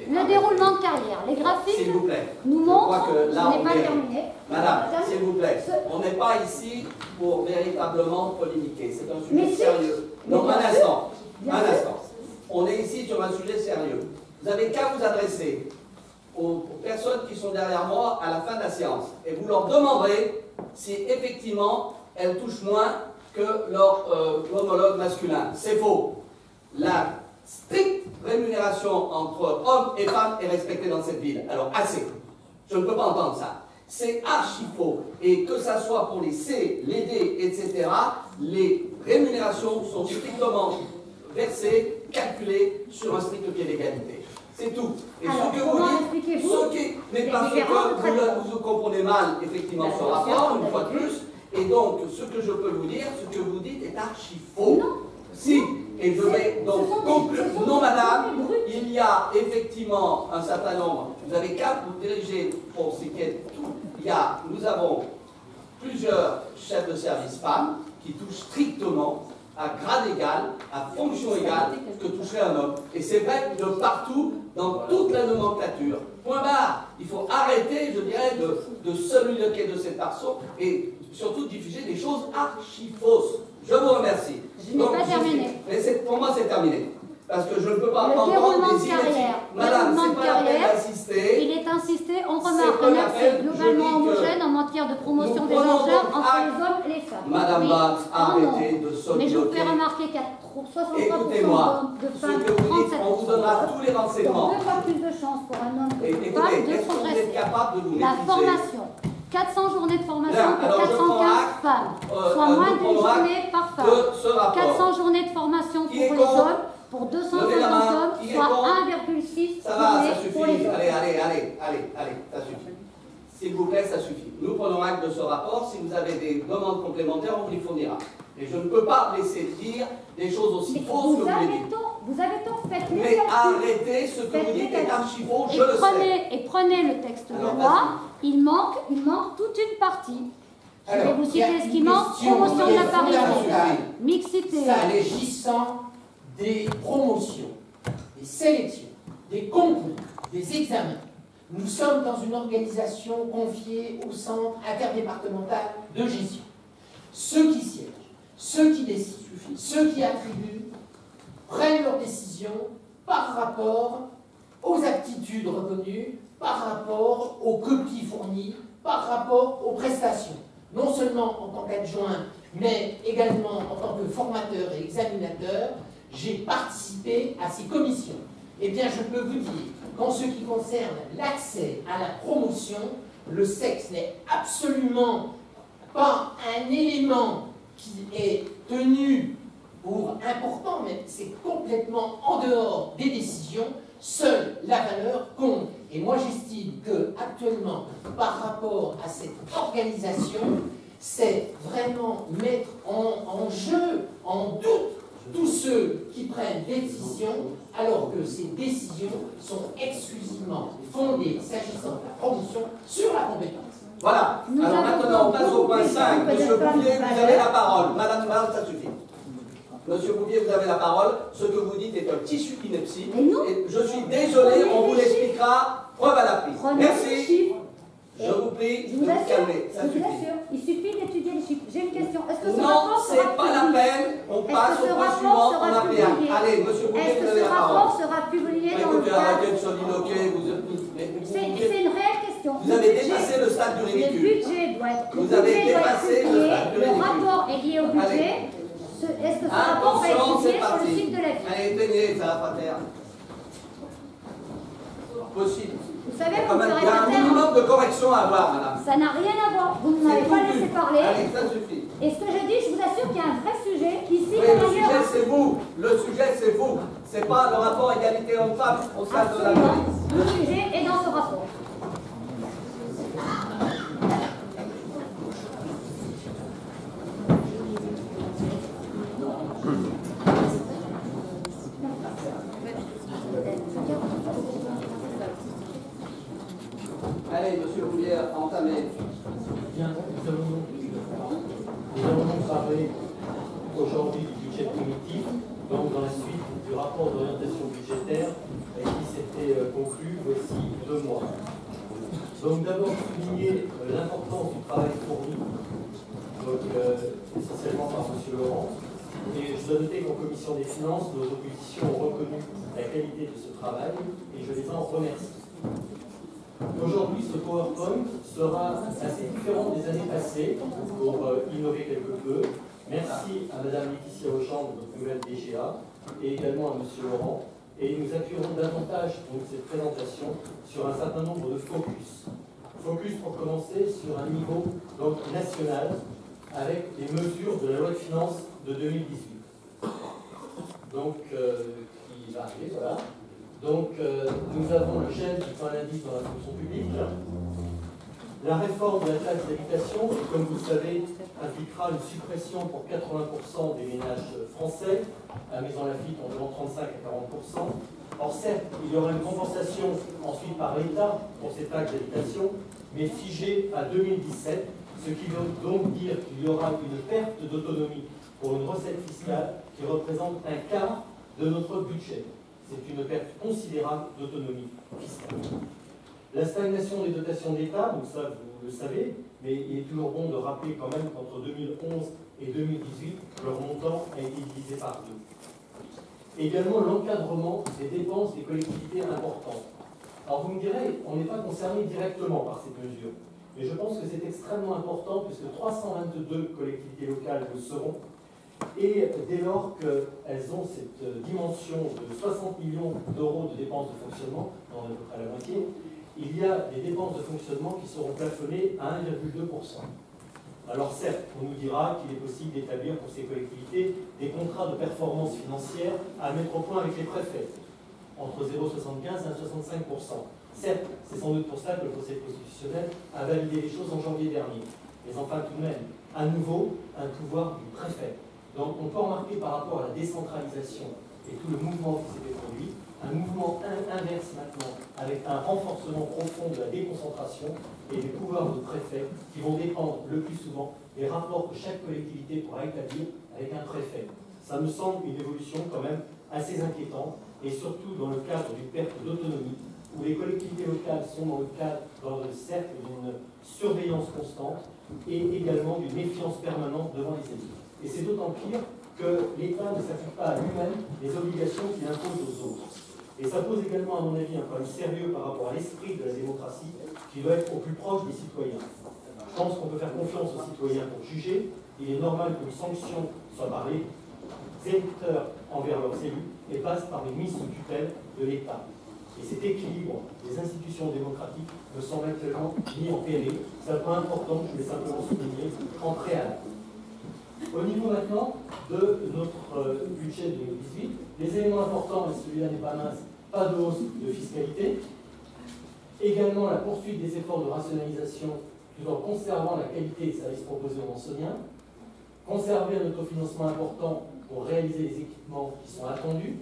le déroulement de carrière. Les graphiques nous montrent, je n'ai pas terminé. Madame, s'il vous plaît, on n'est pas ici pour véritablement polémiquer. C'est un sujet sérieux. Non, un instant. On est ici sur un sujet sérieux. Vous n'avez qu'à vous adresser aux personnes qui sont derrière moi à la fin de la séance. Et vous leur demanderez si effectivement elles touchent moins que leur homologue masculin. C'est faux. La stricte rémunération entre hommes et femmes est respectée dans cette ville. Alors assez. Je ne peux pas entendre ça. C'est archi faux. Et que ça soit pour les C, les D, etc., les rémunérations sont strictement versées, calculées sur un strict pied d'égalité. C'est tout. Et alors, ce que vous dites, mais parce que vous comprenez mal, effectivement, ce rapport, une fois de plus, et donc, ce que je peux vous dire, ce que vous dites est archi faux. Non. Si, et je vais donc conclure. Non, madame, il y a effectivement un certain nombre. Vous avez qu'à vous diriger pour ce qui est tout. Nous avons plusieurs chefs de service femmes qui touchent strictement à grade égal, à fonction égale, ce que toucherait un homme. Et c'est vrai de partout, dans toute la nomenclature. Point barre. Il faut arrêter, je dirais, de se moquer de cette façon et surtout diffuser des choses archi fausses. Je vous remercie. Je n'ai pas terminé. Mais pour moi, c'est terminé. Parce que je ne peux pas entendre des carrière. Madame, c'est pas la peine d'insister. Il est insisté, on remarque un accès globalement homogène en matière de promotion des genres entre les hommes et les femmes. Madame Bax, arrêtez de se mais je vous fais remarquer qu'il y a 63% de femmes, on vous donnera tous les renseignements. 2 fois plus de chances pour un homme que pour une femme de progresser. La formation. 400 journées de formation pour 415 femmes, soit moins d'une journée par femme. 400 journées de formation pour les hommes, pour 250 hommes, soit 1,6 journées pour les hommes. Allez, ça suffit. S'il vous plaît, ça suffit. Nous prenons acte de ce rapport. Si vous avez des demandes complémentaires, on vous les fournira. Et je ne peux pas laisser dire des choses aussi fausses que vous les dites. Vous avez tort, faites les mais arrêtez ce que vous dites est archi faux, je le sais. Et prenez le texte de loi, il manque toute une partie. Je vais vous citer ce qui manque: promotion de la parité, mixité. S'agissant des promotions, des sélections, des concours, des examens, nous sommes dans une organisation confiée au Centre interdépartemental de gestion. Ceux qui siègent, ceux qui décident, ceux qui attribuent, prennent leurs décisions par rapport aux aptitudes reconnues, par rapport aux copies fournies, par rapport aux prestations. Non seulement en tant qu'adjoint, mais également en tant que formateur et examinateur, j'ai participé à ces commissions. Eh bien, je peux vous dire qu'en ce qui concerne l'accès à la promotion, le sexe n'est absolument pas un élément qui est tenu pour important, mais c'est complètement en dehors des décisions. Seule la valeur compte. Et moi, j'estime que actuellement, par rapport à cette organisation, c'est vraiment mettre en jeu, en doute, tous ceux qui prennent des décisions, alors que ces décisions sont exclusivement fondées, s'agissant de la promotion, sur la compétence. Voilà. Alors maintenant, on passe au point 5. Monsieur Bouvier, vous avez la parole. Madame Barre, ça suffit. Monsieur Bouvier, vous avez la parole. Ce que vous dites est un tissu ineptie. Et je suis désolé, on vous l'expliquera preuve à l'appui. Merci. Je vous prie de vous calmer. Ça suffit. Il suffit d'étudier les chiffres. J'ai une question. Est-ce que ce non, c'est pas la peine. On passe au point suivant. On a pris un. Allez, monsieur Bouvier, vous avez la parole. Est-ce que ce rapport sera publié dans le cadre... Arrêtez de soliloquer. C'est une réelle question. Vous avez dépassé le stade du ridicule. Le budget doit être... Vous avez dépassé le stade du ridicule. Le rapport est lié au budget. Est-ce que ce rapport va être publié sur le site de la ville? Allez, tenez, ça va pas faire. Possible. Vous savez, il y a un minimum de correction à avoir, madame. Ça n'a rien à voir. Vous ne m'avez pas laissé parler. Allez, ça suffit. Et ce que je dis, je vous assure qu'il y a un vrai sujet ici. Oui, le sujet, c'est vous. Le sujet, c'est vous. C'est pas le rapport égalité homme-femme au sein de la police. Le sujet est dans ce rapport. Allez, monsieur Bouvier, entamez. Bien, nous allons donc parler aujourd'hui du budget primitif, donc dans la suite du rapport d'orientation budgétaire qui s'était conclu conclu, voici 2 mois. Donc d'abord souligner l'importance du travail fourni, donc essentiellement par M. Laurent. Et je dois noter qu'en commission des finances, nos oppositions ont reconnu la qualité de ce travail et je les en remercie. Aujourd'hui, ce PowerPoint sera assez différent des années passées pour innover quelque peu. Merci à Mme Laetitia Auchan de notre nouvelle DGA et également à M. Laurent. Et nous appuierons davantage donc, cette présentation sur un certain nombre de focus. Focus pour commencer sur un niveau donc, national avec les mesures de la loi de finances de 2018. Donc, qui va arriver, voilà. Donc, nous avons le gel du point d'indice dans la fonction publique. La réforme de la taxe d'habitation, qui, comme vous le savez, impliquera une suppression pour 80% des ménages français, à Maison Lafitte environ 35 à 40%. Or, certes, il y aura une compensation ensuite par l'État pour ces taxes d'habitation, mais figée à 2017, ce qui veut donc dire qu'il y aura une perte d'autonomie pour une recette fiscale qui représente un quart de notre budget. C'est une perte considérable d'autonomie fiscale. La stagnation des dotations d'État, donc ça vous le savez, mais il est toujours bon de rappeler quand même qu'entre 2011 et 2018, leur montant a été divisé par 2. Également l'encadrement des dépenses des collectivités importantes. Alors vous me direz, on n'est pas concerné directement par cette mesure, mais je pense que c'est extrêmement important puisque 322 collectivités locales le seront. Et dès lors qu'elles ont cette dimension de 60 millions d'euros de dépenses de fonctionnement, dans à peu près la moitié, il y a des dépenses de fonctionnement qui seront plafonnées à 1,2%. Alors certes, on nous dira qu'il est possible d'établir pour ces collectivités des contrats de performance financière à mettre au point avec les préfets, entre 0,75 et 1,65%. Certes, c'est sans doute pour ça que le Conseil constitutionnel a validé les choses en janvier dernier. Mais enfin, tout de même, à nouveau, un pouvoir du préfet. Donc on peut remarquer par rapport à la décentralisation et tout le mouvement qui s'était produit, un mouvement inverse maintenant, avec un renforcement profond de la déconcentration et des pouvoirs de préfet qui vont dépendre le plus souvent des rapports que chaque collectivité pourra établir avec un préfet. Ça me semble une évolution quand même assez inquiétante, et surtout dans le cadre d'une perte d'autonomie, où les collectivités locales sont dans le cercle d'une surveillance constante et également d'une méfiance permanente devant les élus. Et c'est d'autant pire que l'État ne s'applique pas à lui-même les obligations qu'il impose aux autres. Et ça pose également, à mon avis, un problème sérieux par rapport à l'esprit de la démocratie qui doit être au plus proche des citoyens. Je pense qu'on peut faire confiance aux citoyens pour juger. Il est normal qu'une sanction soit par les électeurs envers leurs élus et passe par les mises sous tutelle de l'État. Et cet équilibre des institutions démocratiques me semble actuellement mis en péril. C'est un point important que je voulais simplement souligner en préalable. Au niveau maintenant de notre budget 2018, les éléments importants, et celui-là n'est pas mince, pas de hausse de fiscalité. Également la poursuite des efforts de rationalisation tout en conservant la qualité des services proposés aux Mansoniens. Conserver un autofinancement important pour réaliser les équipements qui sont attendus.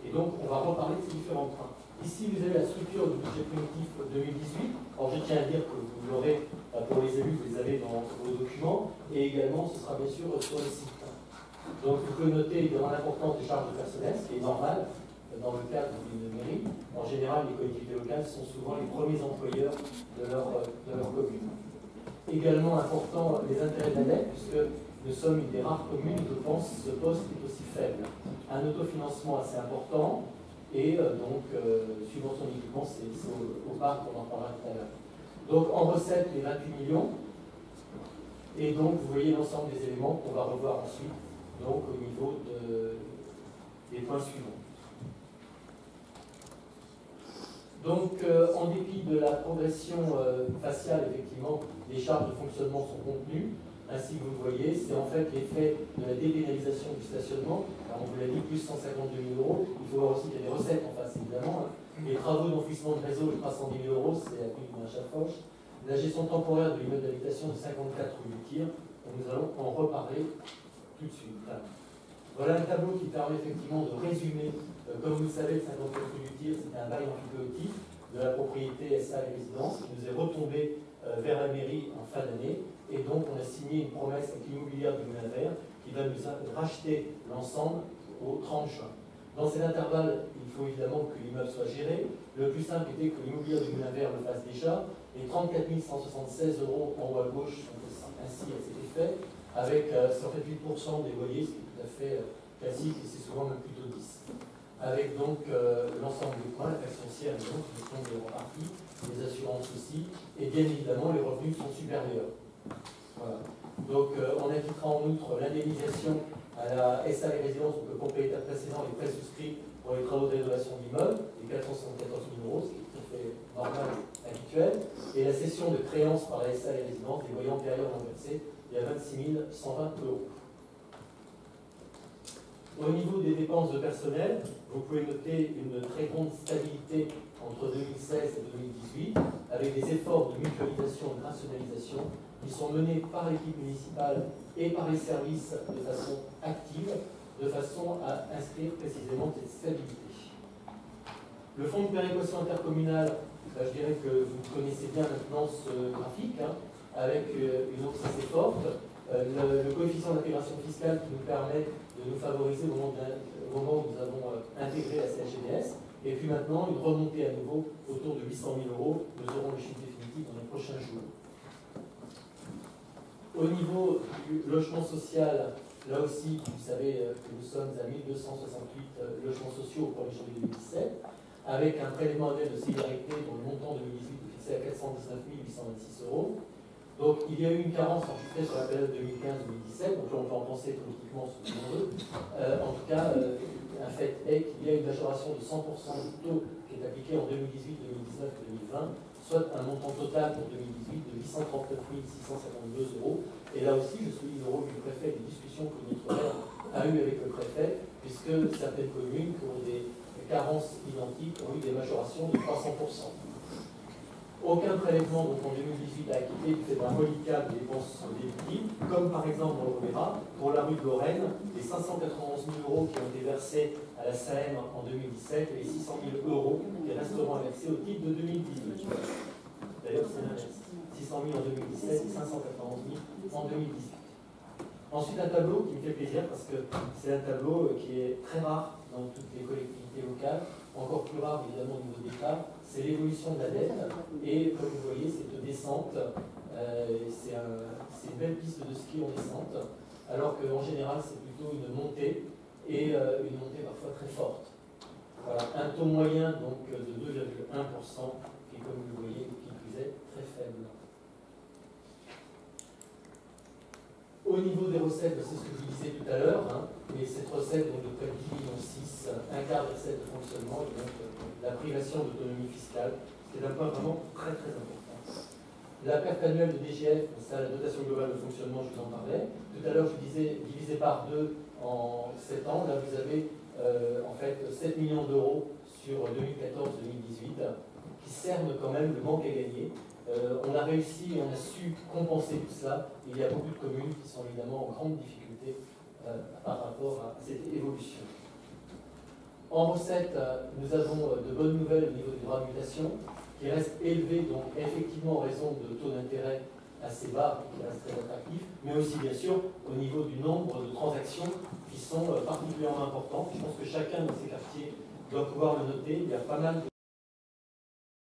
Et donc, on va reparler de ces différents points. Ici, vous avez la structure du budget primitif 2018. Alors, je tiens à dire que vous l'aurez pour les élus, vous les avez dans vos documents. Et également, ce sera bien sûr sur le site. Donc, vous pouvez noter évidemment l'importance des charges de personnel, ce qui est normal dans le cadre d'une mairie. En général, les collectivités locales sont souvent les premiers employeurs de leur commune. Également important, les intérêts de la dette, puisque nous sommes une des rares communes où je pense que ce poste est aussi faible. Un autofinancement assez important et donc subvention d'équipement, c'est au parc, on en parlera tout à l'heure. Donc en recette, les 28 millions. Et donc vous voyez l'ensemble des éléments qu'on va revoir ensuite, donc au niveau des points suivants. Donc en dépit de la progression faciale, effectivement, les charges de fonctionnement sont contenues. Ainsi que vous le voyez, c'est en fait l'effet de la dépénalisation du stationnement. Alors on vous l'a dit, plus 152 000 euros. Il faut voir aussi qu'il y a des recettes en face, évidemment. Les travaux d'enfouissement de réseau de 310 000 euros, c'est à prix d'une achafoche. La gestion temporaire de l'immeuble d'habitation de 54 rue du Tir, nous allons en reparler tout de suite. Voilà un tableau qui permet effectivement de résumer. Comme vous le savez, le 54 rue du Tir, c'était un bail amphithéotique de la propriété SA et résidence qui nous est retombé vers la mairie en fin d'année. Et donc, on a signé une promesse avec l'immobilière du Moulin Vert qui va nous racheter l'ensemble au 30 juin. Dans cet intervalle, il faut évidemment que l'immeuble soit géré. Le plus simple était que l'immobilier du Moulin Vert le fasse déjà. Les 34 176 € en haut à gauche sont ainsi à cet effet, avec en fait 8% des loyers, ce qui est tout à fait classique, et c'est souvent même plutôt 10. Avec donc l'ensemble des points, la taxe foncière, donc, qui tombe en partie, les assurances aussi, et bien évidemment, les revenus sont supérieurs. Voilà. Donc, on acquittera en outre l'indemnisation à la SA et résidence, donc le propriétaire précédent est pré-souscrit pour les travaux de rénovation d'immeuble, les 474 000 €, ce qui est tout à fait normal, habituel, et la cession de créances par la SA et résidence des loyers antérieurs non versés, il y a 26 120 €. Au niveau des dépenses de personnel, vous pouvez noter une très grande stabilité entre 2016 et 2018, avec des efforts de mutualisation et de rationalisation qui sont menés par l'équipe municipale et par les services de façon active, de façon à inscrire précisément cette stabilité. Le fonds de péréquation intercommunale, je dirais que vous connaissez bien maintenant ce graphique, avec une hausse assez forte. Le coefficient d'intégration fiscale qui nous permet de nous favoriser au moment où nous avons intégré la CHDS, et puis maintenant une remontée à nouveau autour de 800 000 €. Nous aurons le chiffre définitif dans les prochains jours. Au niveau du logement social, là aussi, vous savez que nous sommes à 1268 logements sociaux au 1er janvier 2017, avec un prélèvement annuel de solidarité dont le montant 2018 est fixé à 419 826 €. Donc il y a eu une carence enregistrée sur la période 2015-2017, donc là on peut en penser politiquement ce qu'on veut. En tout cas, un fait est qu'il y a une majoration de 100% du taux qui est appliqué en 2018, 2019 et 2020, soit un montant total pour 2018 de 839 652 €. Et là aussi, je souligne le rôle du préfet et des discussions que notre maire a eues avec le préfet, puisque certaines communes qui ont des carences identiques ont eu des majorations de 300%. Aucun prélèvement donc, en 2018 a acquitté du fait d'un reliquat de dépenses déductibles, comme par exemple, on le verra, pour la rue de Lorraine, les 591 000 € qui ont été versés à la SAEM en 2017 et les 600 000 € qui resteront versés au titre de 2018. D'ailleurs, c'est l'inverse. 600 000 en 2017 et 591 000 en 2018. Ensuite, un tableau qui me fait plaisir parce que c'est un tableau qui est très rare dans toutes les collectivités locales, encore plus rare évidemment au niveau de l'État, c'est l'évolution de la dette. Et comme vous voyez, cette descente, c'est une belle piste de ski en descente, alors qu'en général, c'est plutôt une montée, et une montée parfois très forte. Voilà, un taux moyen donc de 2,1%, qui, comme vous le voyez, qui plus est, très faible. Au niveau des recettes, c'est ce que je vous disais tout à l'heure, mais cette recette donc, de près de 10,6 millions, un quart des recettes de fonctionnement, et donc la privation d'autonomie fiscale, c'est un point vraiment très très important. La perte annuelle de DGF, c'est la dotation globale de fonctionnement, je vous en parlais. Tout à l'heure, je vous disais, divisé par 2 en 7 ans, là vous avez en fait 7 millions d'euros sur 2014-2018, qui cernent quand même le manque à gagner. On a réussi et on a su compenser tout cela. Il y a beaucoup de communes qui sont évidemment en grande difficulté par rapport à cette évolution. En recette, nous avons de bonnes nouvelles au niveau du droit de mutation, qui reste élevé, donc effectivement en raison de taux d'intérêt assez bas, qui reste très attractif, mais aussi bien sûr au niveau du nombre de transactions qui sont particulièrement importantes. Je pense que chacun dans ces quartiers doit pouvoir le noter. Il y a pas mal de